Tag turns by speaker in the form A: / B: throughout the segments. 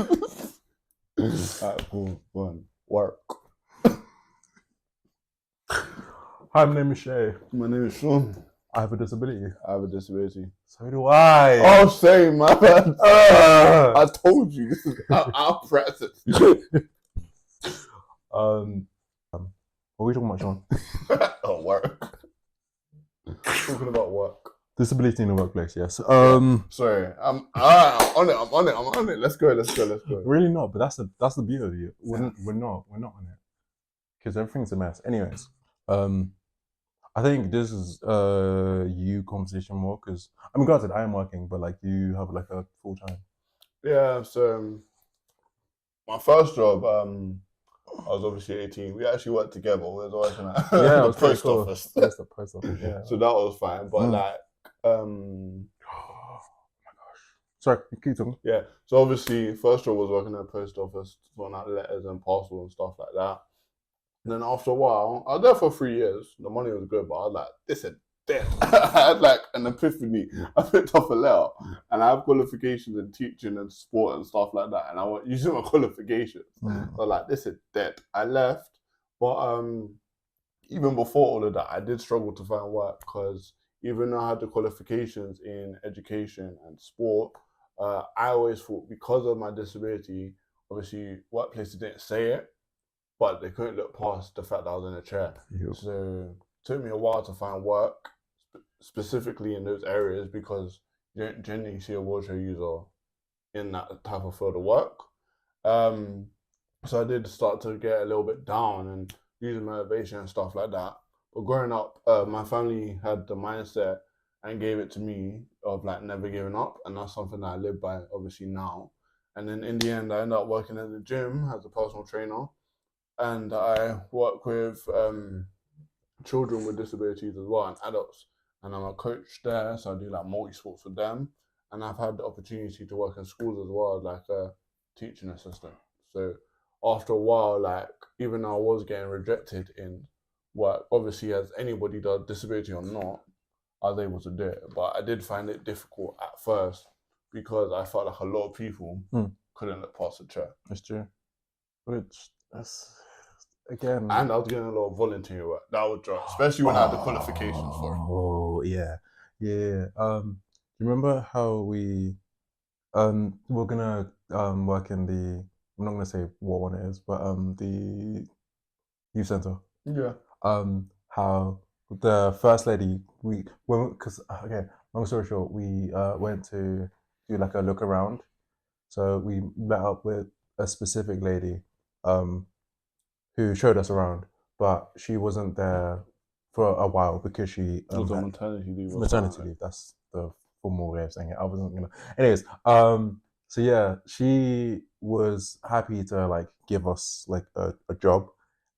A: Alright, cool. Go on. Work.
B: Hi, my name is Shay.
A: My name is Sean.
B: I have a disability.
A: I have a disability.
B: So do I.
A: Oh, same, my bad. I told you. This is our practice.
B: What are we talking about, Sean?
A: Oh, work. Talking about work.
B: Disability in the workplace, yes.
A: Sorry, I'm on it. Let's go.
B: Really not, but that's the beauty of it. We're not on it because everything's a mess. Anyways, I think this is you conversation more because granted I am working, but like you have like a full time.
A: Yeah. So my first job, I was obviously 18. We actually worked together. We was working at the post office.
B: That's the post office. Yeah.
A: So that was fine. But like,
B: oh my gosh. Sorry, keep talking.
A: Yeah. So obviously, first job was working at the post office, sorting out letters and parcels and stuff like that. And then after a while, I was there for 3 years. The money was good, but I was like, this is dead. I had like an epiphany. I picked up a letter, and I have qualifications in teaching and sport and stuff like that. And I was using my qualifications. So I was like, this is dead. I left, but even before all of that, I did struggle to find work because even though I had the qualifications in education and sport, I always thought because of my disability, obviously workplaces didn't say it, but they couldn't look past the fact that I was in a chair.
B: Yep.
A: So it took me a while to find work, specifically in those areas, because you don't generally see a wheelchair user in that type of field of work. So I did start to get a little bit down and using motivation and stuff like that. But growing up, my family had the mindset and gave it to me of like never giving up, and that's something that I live by obviously now. And then in the end, I ended up working at the gym as a personal trainer, and I work with children with disabilities as well and adults. And I'm a coach there, so I do like multi sports with them. And I've had the opportunity to work in schools as well, like a teaching assistant. So after a while, like even though I was getting rejected in work, obviously as anybody does, disability or not, I was able to do it. But I did find it difficult at first because I felt like a lot of people couldn't look past the chair.
B: That's true. Which that's again.
A: And I was getting a lot of volunteer work. That would drop, especially when I had the qualifications for it.
B: Oh yeah. Do you remember how we're gonna work in the, I'm not gonna say what one it is, but the youth center.
A: Yeah.
B: How the first lady because okay, long story short, we went to do like a look around. So we met up with a specific lady who showed us around, but she wasn't there for a while because she
A: was on maternity leave.
B: Maternity leave. That's the formal way of saying it. I wasn't gonna. Anyways, so yeah, she was happy to like give us like a job,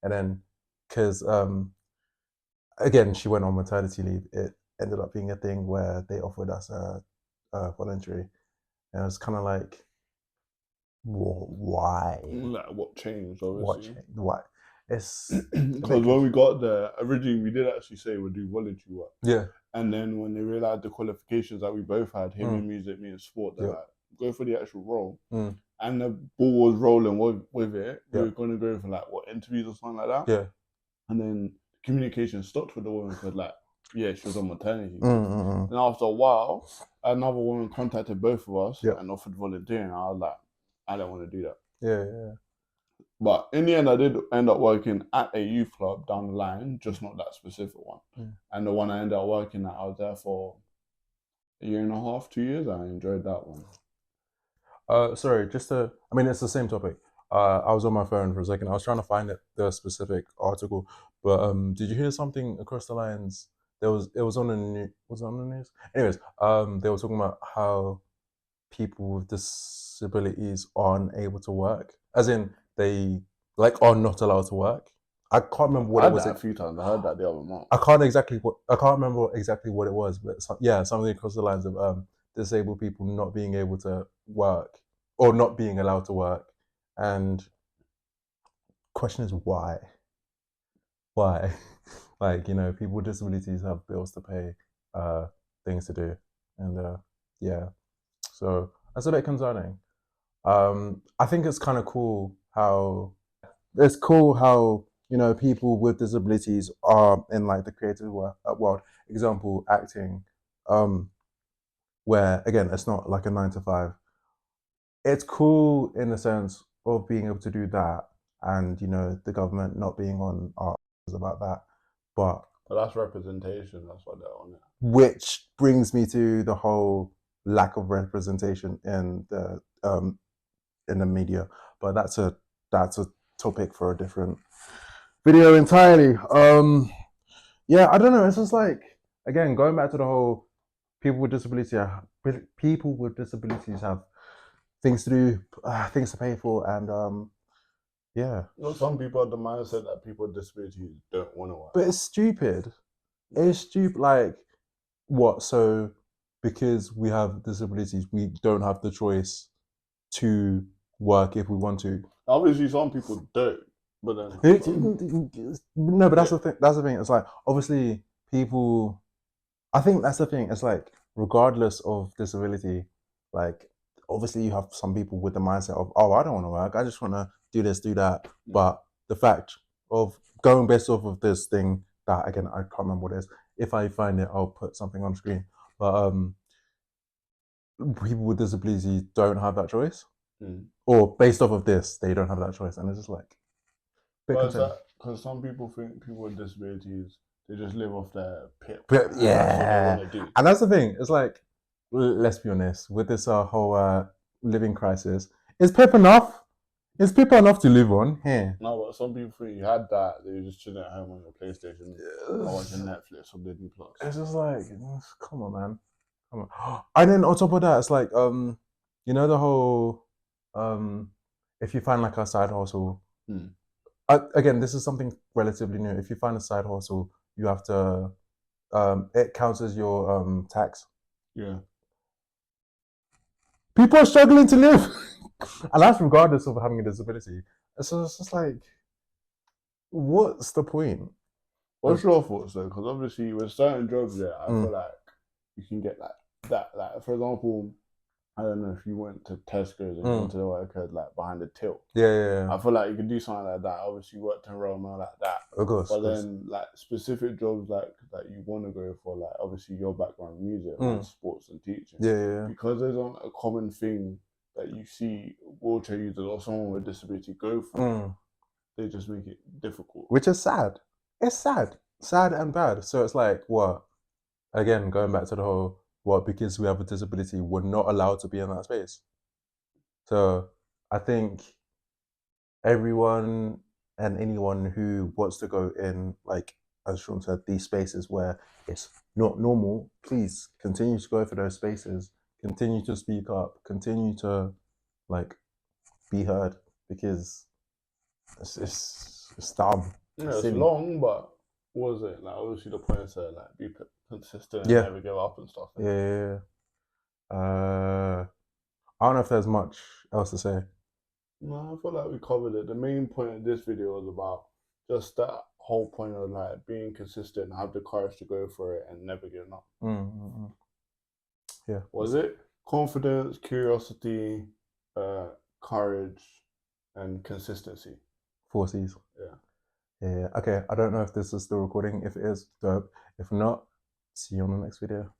B: and then because again she went on maternity leave, it ended up being a thing where they offered us a voluntary, and it was kind of like, why?
A: Like what changed? Obviously.
B: Why? It's
A: because when we got there, originally we did actually say we'd do voluntary work.
B: Yeah.
A: And then when they realized the qualifications that we both had, him in music, me in sport, they're like, go for the actual role. And the ball was rolling with it. We were going to go for like interviews or something like that.
B: Yeah.
A: And then communication stopped with the woman because like, yeah, she was on maternity. And after a while, another woman contacted both of us and offered volunteering. I was like, I don't want to do that.
B: Yeah.
A: But in the end, I did end up working at a youth club down the line, just not that specific one. And the one I ended up working at, I was there for a year and a half, 2 years. I enjoyed that one.
B: Sorry, it's the same topic. I was on my phone for a second. I was trying to find the specific article, but did you hear something across the lines? It was on the news. Was it on the news? Anyways, they were talking about how people with disabilities aren't able to work, as in they like are not allowed to work. I can't remember what it was.
A: A few times. I heard that the other month.
B: I can't remember exactly what it was, but something across the lines of disabled people not being able to work or not being allowed to work. And question is why? Why? Like, people with disabilities have bills to pay, things to do, and yeah. So that's a bit concerning. I think it's kind of cool how it's cool how people with disabilities are in like the creative world. Example, acting, where again it's not like a 9 to 5. It's cool in the sense of being able to do that, and the government not being on our ass about that. But
A: But that's representation. That's what they're on it.
B: which brings me to the whole lack of representation in the media. But that's a topic for a different video entirely. Yeah, I don't know. It's just like, again, going back to the whole people with disabilities have things to do, things to pay for, and yeah.
A: Some people have the mindset that people with disabilities don't want to work.
B: But it's stupid. It's stupid. Like, what? So because we have disabilities, we don't have the choice to work if we want to.
A: Obviously, some people don't, but then
B: No, but that's the thing. That's the thing. It's like, obviously people. I think that's the thing. It's like, regardless of disability, like, obviously you have some people with the mindset of, oh, I don't want to work. I just want to do this, do that. But the fact of going based off of this thing that, again, I can't remember what it is. If I find it, I'll put something on screen. But people with disabilities don't have that choice, or based off of this, they don't have that choice, and it's just like,
A: because some people think people with disabilities, they just live off their pip.
B: but
A: That's
B: yeah,
A: what they want to do.
B: and that's the thing. It's like, let's be honest, with this whole living crisis, is PIP enough? Is PIP enough to live on? Here.
A: No, but some people think you had that, they just chilling at home on your PlayStation, or watching Netflix or Disney Plus.
B: It's just like, come on, man, come on. And then on top of that, it's like, the whole, if you find like a side hustle. Again, this is something relatively new. If you find a side hustle, you have to, it counts as your tax.
A: Yeah.
B: People are struggling to live, and that's regardless of having a disability. So it's just like, what's the point?
A: What's your thoughts though? Because obviously, with certain jobs, yeah, I feel like you can get like that. Like, for example, I don't know if you went to Tesco's and you wanted to work as like behind the till.
B: Yeah.
A: I feel like you could do something like that. Obviously, you worked in Roma like that.
B: Of course.
A: But then, like, specific jobs like that you want to go for, like, obviously your background, music, and sports and teaching.
B: Yeah.
A: Because there's not a common thing that you see wheelchair users or someone with disability go for. They just make it difficult.
B: Which is sad. It's sad and bad. So it's like, what? Again, going back to the whole, what, because we have a disability, we're not allowed to be in that space. So I think everyone and anyone who wants to go in, like, as Sean said, these spaces where it's not normal, please continue to go for those spaces, continue to speak up, continue to, like, be heard, because it's dumb.
A: Yeah, it's
B: silly.
A: long, but what was it? Like, obviously the point is to like be consistent and
B: Yeah.
A: never give up and stuff.
B: Yeah. I don't know if there's much else to say.
A: No, I feel like we covered it. The main point of this video was about just that whole point of like being consistent, have the courage to go for it and never giving up.
B: Yeah.
A: Was it confidence, curiosity, courage, and consistency?
B: 4 C's. Yeah. Okay, I don't know if this is still recording. If it is, dope. If not, see you on the next video.